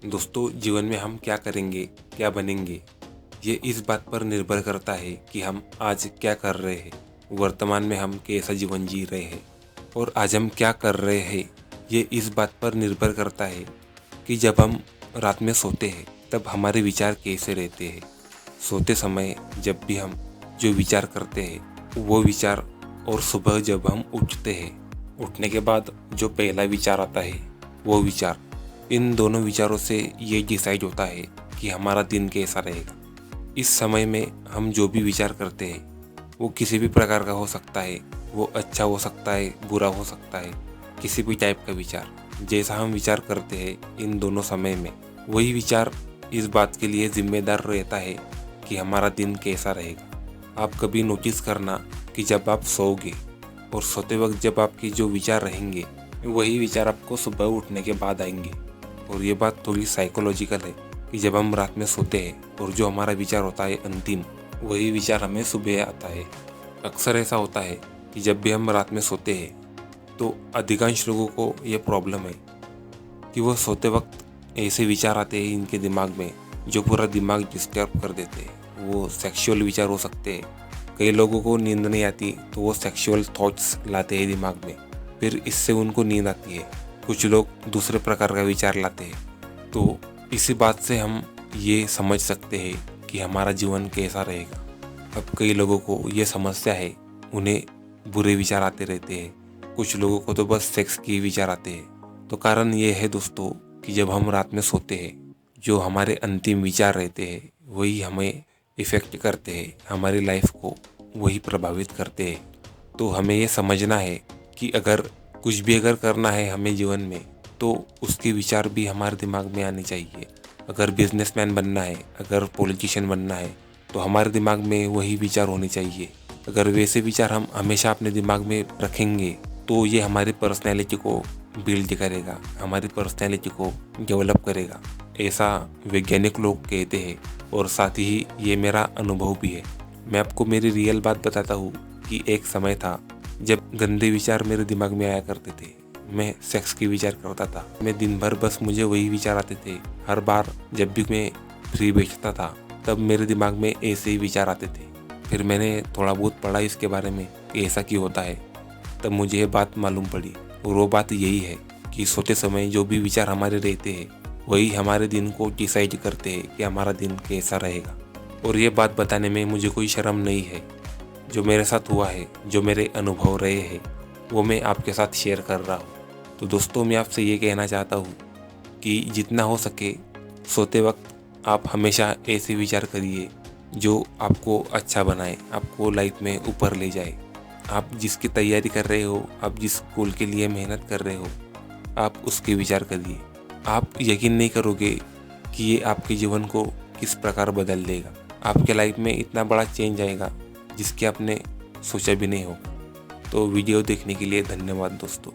दोस्तों, जीवन में हम क्या करेंगे, क्या बनेंगे, ये इस बात पर निर्भर करता है कि हम आज क्या कर रहे हैं, वर्तमान में हम कैसा जीवन जी रहे हैं। और आज हम क्या कर रहे हैं, ये इस बात पर निर्भर करता है कि जब हम रात में सोते हैं तब हमारे विचार कैसे रहते हैं। सोते समय जब भी हम जो विचार करते हैं वो विचार, और सुबह जब हम उठते हैं, उठने के बाद जो पहला विचार आता है वो विचार, इन दोनों विचारों से ये डिसाइड होता है कि हमारा दिन कैसा रहेगा। इस समय में हम जो भी विचार करते हैं वो किसी भी प्रकार का हो सकता है, वो अच्छा हो सकता है, बुरा हो सकता है, किसी भी टाइप का विचार। जैसा हम विचार करते हैं इन दोनों समय में, वही विचार इस बात के लिए जिम्मेदार रहता है कि हमारा दिन कैसा रहेगा। आप कभी नोटिस करना कि जब आप सोओगे और सोते वक्त जब आपके जो विचार रहेंगे वही विचार आपको सुबह उठने के बाद आएंगे। और ये बात थोड़ी साइकोलॉजिकल है कि जब हम रात में सोते हैं और जो हमारा विचार होता है अंतिम, वही विचार हमें सुबह आता है। अक्सर ऐसा होता है कि जब भी हम रात में सोते हैं तो अधिकांश लोगों को ये प्रॉब्लम है कि वो सोते वक्त ऐसे विचार आते हैं इनके दिमाग में जो पूरा दिमाग डिस्टर्ब कर देते हैं। वो सेक्सुअल विचार हो सकते हैं, कई लोगों को नींद नहीं आती तो वो सेक्सुअल थॉट्स लाते हैं दिमाग में, फिर इससे उनको नींद आती है। कुछ लोग दूसरे प्रकार का विचार लाते हैं। तो इसी बात से हम ये समझ सकते हैं कि हमारा जीवन कैसा रहेगा। अब कई लोगों को ये समस्या है, उन्हें बुरे विचार आते रहते हैं, कुछ लोगों को तो बस सेक्स के विचार आते हैं। तो कारण ये है दोस्तों कि जब हम रात में सोते हैं, जो हमारे अंतिम विचार रहते हैं वही हमें इफ़ेक्ट करते हैं, हमारी लाइफ को वही प्रभावित करते हैं। तो हमें ये समझना है कि अगर कुछ भी करना है हमें जीवन में, तो उसके विचार भी हमारे दिमाग में आने चाहिए। अगर बिजनेसमैन बनना है, अगर पॉलिटिशियन बनना है, तो हमारे दिमाग में वही विचार होने चाहिए। अगर वैसे विचार हम हमेशा अपने दिमाग में रखेंगे तो ये हमारी पर्सनैलिटी को बिल्ड करेगा, हमारी पर्सनैलिटी को डेवलप करेगा, ऐसा वैज्ञानिक लोग कहते हैं। और साथ ही ये मेरा अनुभव भी है। मैं आपको मेरी रियल बात बताता हूँ कि एक समय था जब गंदे विचार मेरे दिमाग में आया करते थे। मैं सेक्स की विचार करता था, मैं दिन भर बस मुझे वही विचार आते थे। हर बार जब भी मैं फ्री बैठता था तब मेरे दिमाग में ऐसे ही विचार आते थे। फिर मैंने थोड़ा बहुत पढ़ा इसके बारे में कि ऐसा क्यों होता है, तब मुझे ये बात मालूम पड़ी। और वो बात यही है कि सोते समय जो भी विचार हमारे रहते हैं वही हमारे दिन को डिसाइड करते हैं कि हमारा दिन कैसा रहेगा। और ये बात बताने में मुझे कोई शर्म नहीं है। जो मेरे साथ हुआ है, जो मेरे अनुभव रहे हैं, वो मैं आपके साथ शेयर कर रहा हूँ। तो दोस्तों, मैं आपसे ये कहना चाहता हूँ कि जितना हो सके सोते वक्त आप हमेशा ऐसे विचार करिए जो आपको अच्छा बनाए, आपको लाइफ में ऊपर ले जाए। आप जिसकी तैयारी कर रहे हो, आप जिस गोल के लिए मेहनत कर रहे हो, आप उसके विचार करिए। आप यकीन नहीं करोगे कि ये आपके जीवन को किस प्रकार बदल देगा। आपके लाइफ में इतना बड़ा चेंज आएगा जिसके आपने सोचा भी नहीं होगा। तो वीडियो देखने के लिए धन्यवाद दोस्तों।